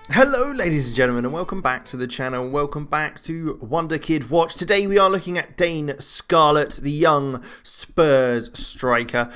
Hello ladies and gentlemen, and welcome back to the channel. Welcome back to Wonderkid Watch. Today we are looking at Dane Scarlett, the young Spurs striker.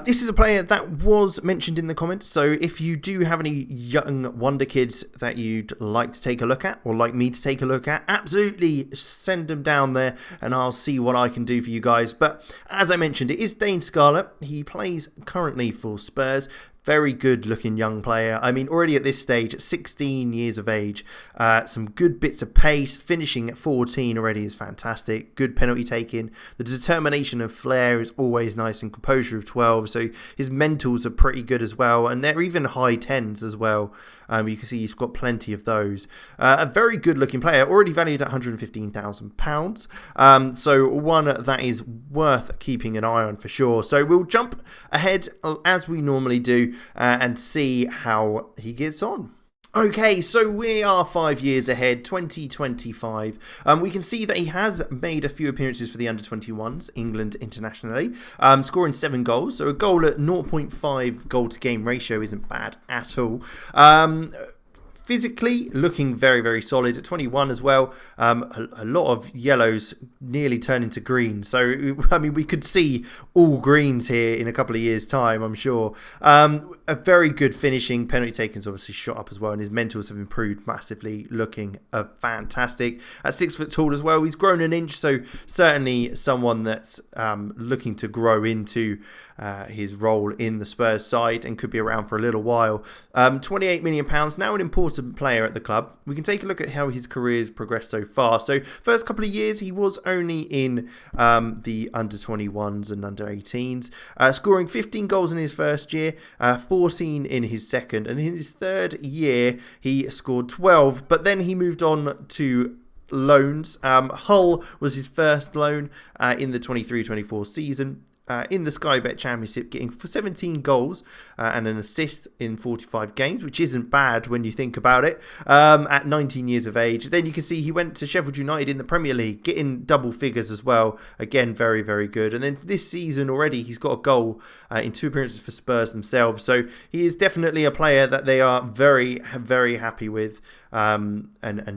This is a player that was mentioned in the comments, so if you do have any young Wonderkids that you'd like to take a look at, or like me to take a look at, absolutely send them down there and I'll see what I can do for you guys. But as I mentioned, it is Dane Scarlett. He plays currently for Spurs. Very good looking young player. I mean, already at this stage, at 16 years of age, some good bits of pace. Finishing at 14 already is fantastic. Good penalty taking. The determination of flair is always nice, and composure of 12. So his mentals are pretty good as well. And they're even high 10s as well. You can see he's got plenty of those. A very good looking player, already valued at £115,000. So one that is worth keeping an eye on for sure. So we'll jump ahead as we normally do. And see how he gets on. Okay, so we are 5 years ahead, 2025. We can see that he has made a few appearances for the under-21s, England internationally, scoring 7 goals. So a goal at 0.5 goal to game ratio isn't bad at all. Physically looking very, very solid at 21 as well. A lot of yellows nearly turn into green. So, I mean, we could see all greens here in a couple of years' time, I'm sure. A very good finishing. Penalty taking's obviously shot up as well, and his mentals have improved massively. Looking fantastic. At 6 foot tall as well. He's grown an inch, so certainly someone that's looking to grow into his role in the Spurs side and could be around for a little while. £28 million, now an important player at the club. We can take a look at how his career's progressed so far. So first couple of years he was only in the under-21s and under-18s, scoring 15 goals in his first year, 14 in his second, and in his third year he scored 12, but then he moved on to loans. Hull was his first loan in the 23-24 season. In the Sky Bet Championship, getting 17 goals and an assist in 45 games, which isn't bad when you think about it, at 19 years of age. Then you can see he went to Sheffield United in the Premier League, getting double figures as well. Again, very, very good. And then this season already, he's got a goal in 2 appearances for Spurs themselves. So he is definitely a player that they are very, very happy with. And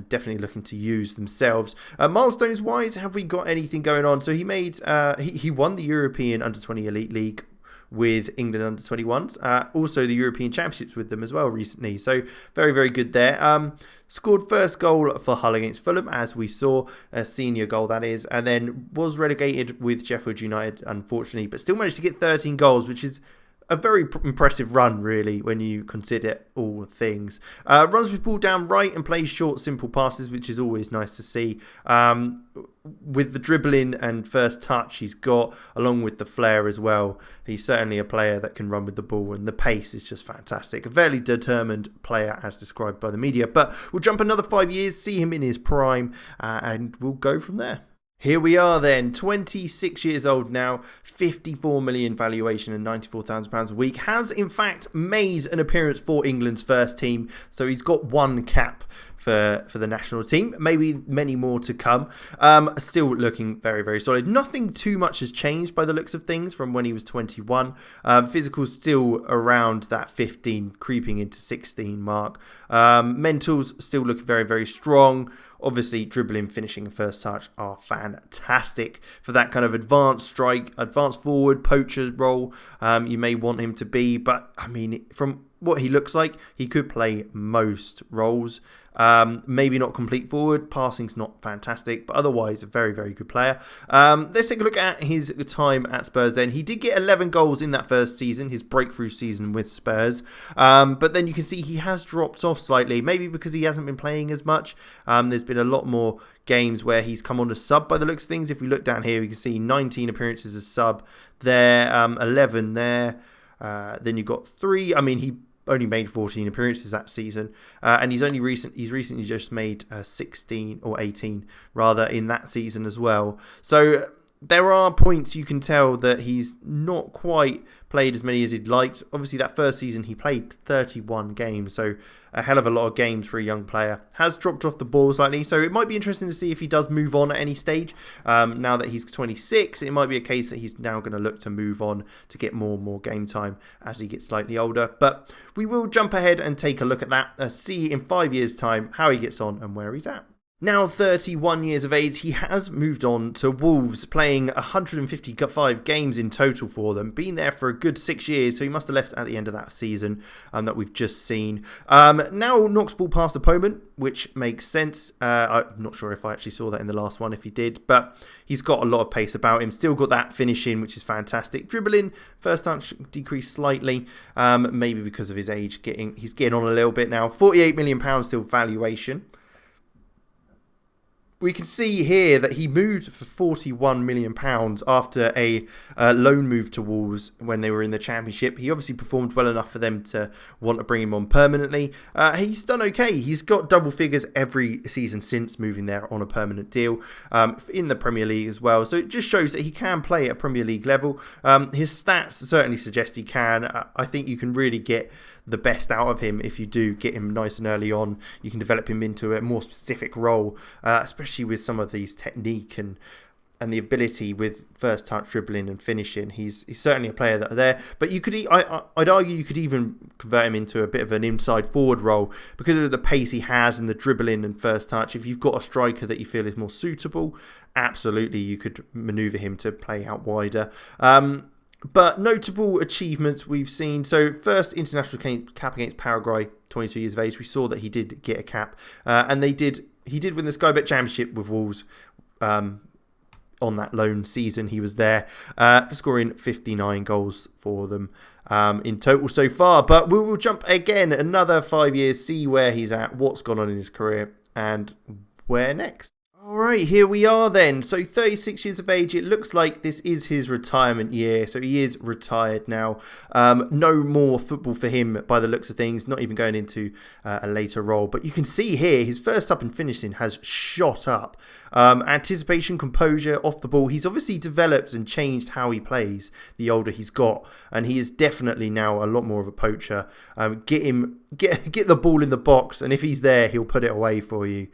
definitely looking to use themselves. Milestones wise, have we got anything going on? So he made he won the European Under-20 Elite League with England Under-21s. Also the European Championships with them as well recently. So very, very good there. Scored first goal for Hull against Fulham, as we saw, a senior goal that is, and then was relegated with Sheffield United, unfortunately, but still managed to get 13 goals, which is a very impressive run, really, when you consider all things. Runs with ball down right and plays short, simple passes, which is always nice to see. With the dribbling and first touch he's got, along with the flair as well, he's certainly a player that can run with the ball, and the pace is just fantastic. A very determined player, as described by the media. But we'll jump another 5 years, see him in his prime, and we'll go from there. Here we are then, 26 years old now, 54 million valuation and £94,000 a week. Has in fact made an appearance for England's first team, so he's got 1 cap for the national team. Maybe many more to come. Still looking very, very solid. Nothing too much has changed by the looks of things from when he was 21. Physical still around that 15, creeping into 16 mark. Mentals still looking very, very strong. Obviously, dribbling, finishing, and first touch are fantastic for that kind of advanced strike, advanced forward, poacher role you may want him to be. But, I mean, from what he looks like, he could play most roles. Maybe not complete forward. Passing's not fantastic, but otherwise a very, very good player. Let's take a look at his time at Spurs then. He did get 11 goals in that first season, his breakthrough season with Spurs. But then you can see he has dropped off slightly, maybe because he hasn't been playing as much. There's been a lot more games where he's come on as sub by the looks of things. If we look down here, we can see 19 appearances as sub there, 11 there. Then you've got 3. I mean, he only made 14 appearances that season, and he's recently just made 16 or 18 rather in that season as well. So there are points you can tell that he's not quite played as many as he'd liked. Obviously, that first season he played 31 games, so a hell of a lot of games for a young player. Has dropped off the ball slightly, so it might be interesting to see if he does move on at any stage. Now that he's 26, it might be a case that he's now going to look to move on to get more and more game time as he gets slightly older. But we will jump ahead and take a look at that, see in 5 years' time how he gets on and where he's at. Now 31 years of age, he has moved on to Wolves, playing 155 games in total for them. Been there for a good 6 years, so he must have left at the end of that season that we've just seen. Now knocks ball past opponent, which makes sense. I'm not sure if I actually saw that in the last one, if he did, but he's got a lot of pace about him. Still got that finishing, which is fantastic. Dribbling, first touch decreased slightly, maybe because of his age. He's getting on a little bit now. £48 million still valuation. We can see here that he moved for £41 million after a loan move to Wolves when they were in the Championship. He obviously performed well enough for them to want to bring him on permanently. He's done okay. He's got double figures every season since moving there on a permanent deal in the Premier League as well. So it just shows that he can play at Premier League level. His stats certainly suggest he can. I think you can really get the best out of him if you do get him nice and early on. You can develop him into a more specific role, especially with some of these technique and the ability with first touch dribbling and finishing. He's certainly a player that are there, but you could I'd argue you could even convert him into a bit of an inside forward role because of the pace he has and the dribbling and first touch. If you've got a striker that you feel is more suitable, absolutely you could maneuver him to play out wider. But notable achievements we've seen. So first international cap against Paraguay, 22 years of age. We saw that he did get a cap. And he did win the Sky Bet Championship with Wolves on that loan season. He was there scoring 59 goals for them in total so far. But we will jump again another 5 years, see where he's at, what's gone on in his career, and where next. Alright, here we are then. So 36 years of age, it looks like this is his retirement year. So he is retired now. No more football for him by the looks of things, not even going into a later role. But you can see here, his first up and finishing has shot up. Anticipation, composure, off the ball. He's obviously developed and changed how he plays the older he's got. And he is definitely now a lot more of a poacher. Get the ball in the box, and if he's there, he'll put it away for you.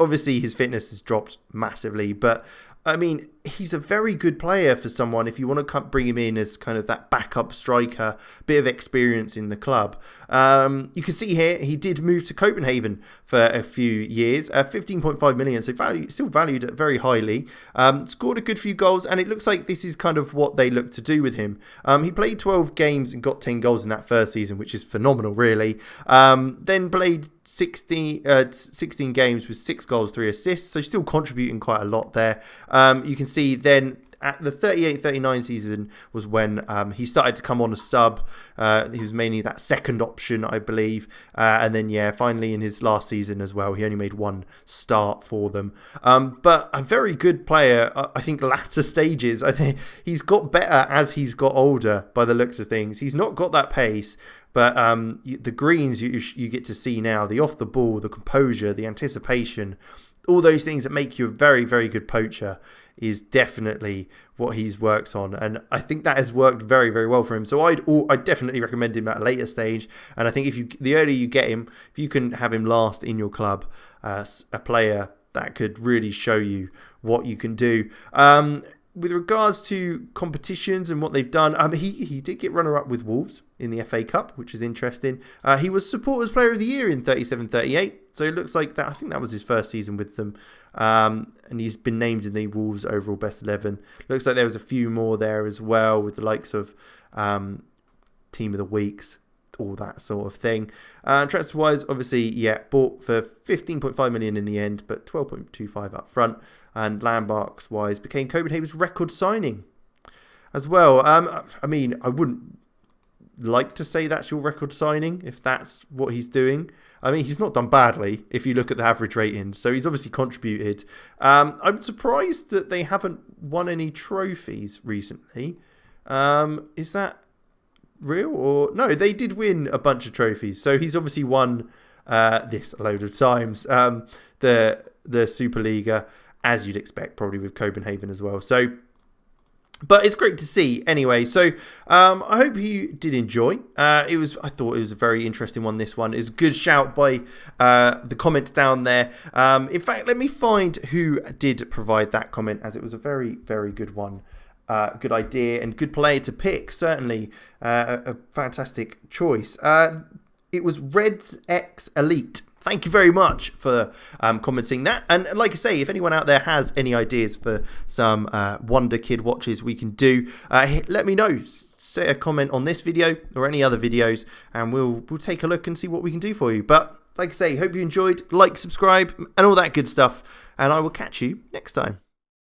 Obviously, his fitness has dropped massively, but I mean, he's a very good player for someone if you want to bring him in as kind of that backup striker, bit of experience in the club. You can see here, he did move to Copenhagen for a few years, 15.5 million, so still valued very highly. Scored a good few goals, and it looks like this is kind of what they look to do with him. He played 12 games and got 10 goals in that first season, which is phenomenal, really. Then played 16 games with 6 goals, 3 assists, so still contributing quite a lot there. You can see then at the 38-39 season was when he started to come on a sub. He was mainly that second option, I believe. And then, yeah, finally in his last season as well, he only made 1 start for them. But a very good player, I think, latter stages. I think he's got better as he's got older by the looks of things. He's not got that pace. But the greens you get to see now, the off the ball, the composure, the anticipation, all those things that make you a very, very good poacher is definitely what he's worked on. And I think that has worked very, very well for him. So I'd definitely recommend him at a later stage. And I think the earlier you get him, if you can have him last in your club, a player that could really show you what you can do. With regards to competitions and what they've done, he did get runner-up with Wolves in the FA Cup, which is interesting. He was Supporters Player of the Year in 37-38, so it looks like that. I think that was his first season with them, and he's been named in the Wolves overall best 11. Looks like there was a few more there as well, with the likes of Team of the Weeks, all that sort of thing. Transfer-wise, obviously, yeah, bought for 15.5 million in the end, but 12.25 up front. And landmarks-wise, became Copenhagen's record signing as well. I mean, I wouldn't like to say that's your record signing if that's what he's doing. I mean, he's not done badly if you look at the average ratings, so he's obviously contributed. I'm surprised that they haven't won any trophies recently. Is that real or no? They did win a bunch of trophies, so he's obviously won this a load of times. The Superliga as you'd expect, probably with Copenhagen as well. So, but it's great to see anyway. So I hope you did enjoy. I thought it was a very interesting one. This one is a good shout by the comments down there. In fact, let me find who did provide that comment, as it was a very, very good one. Good idea and good player to pick. Certainly a fantastic choice. It was Reds X Elite. Thank you very much for commenting that. And like I say, if anyone out there has any ideas for some Wonderkid watches we can do, let me know. Say a comment on this video or any other videos, and we'll take a look and see what we can do for you. But like I say, hope you enjoyed. Like, subscribe, and all that good stuff. And I will catch you next time.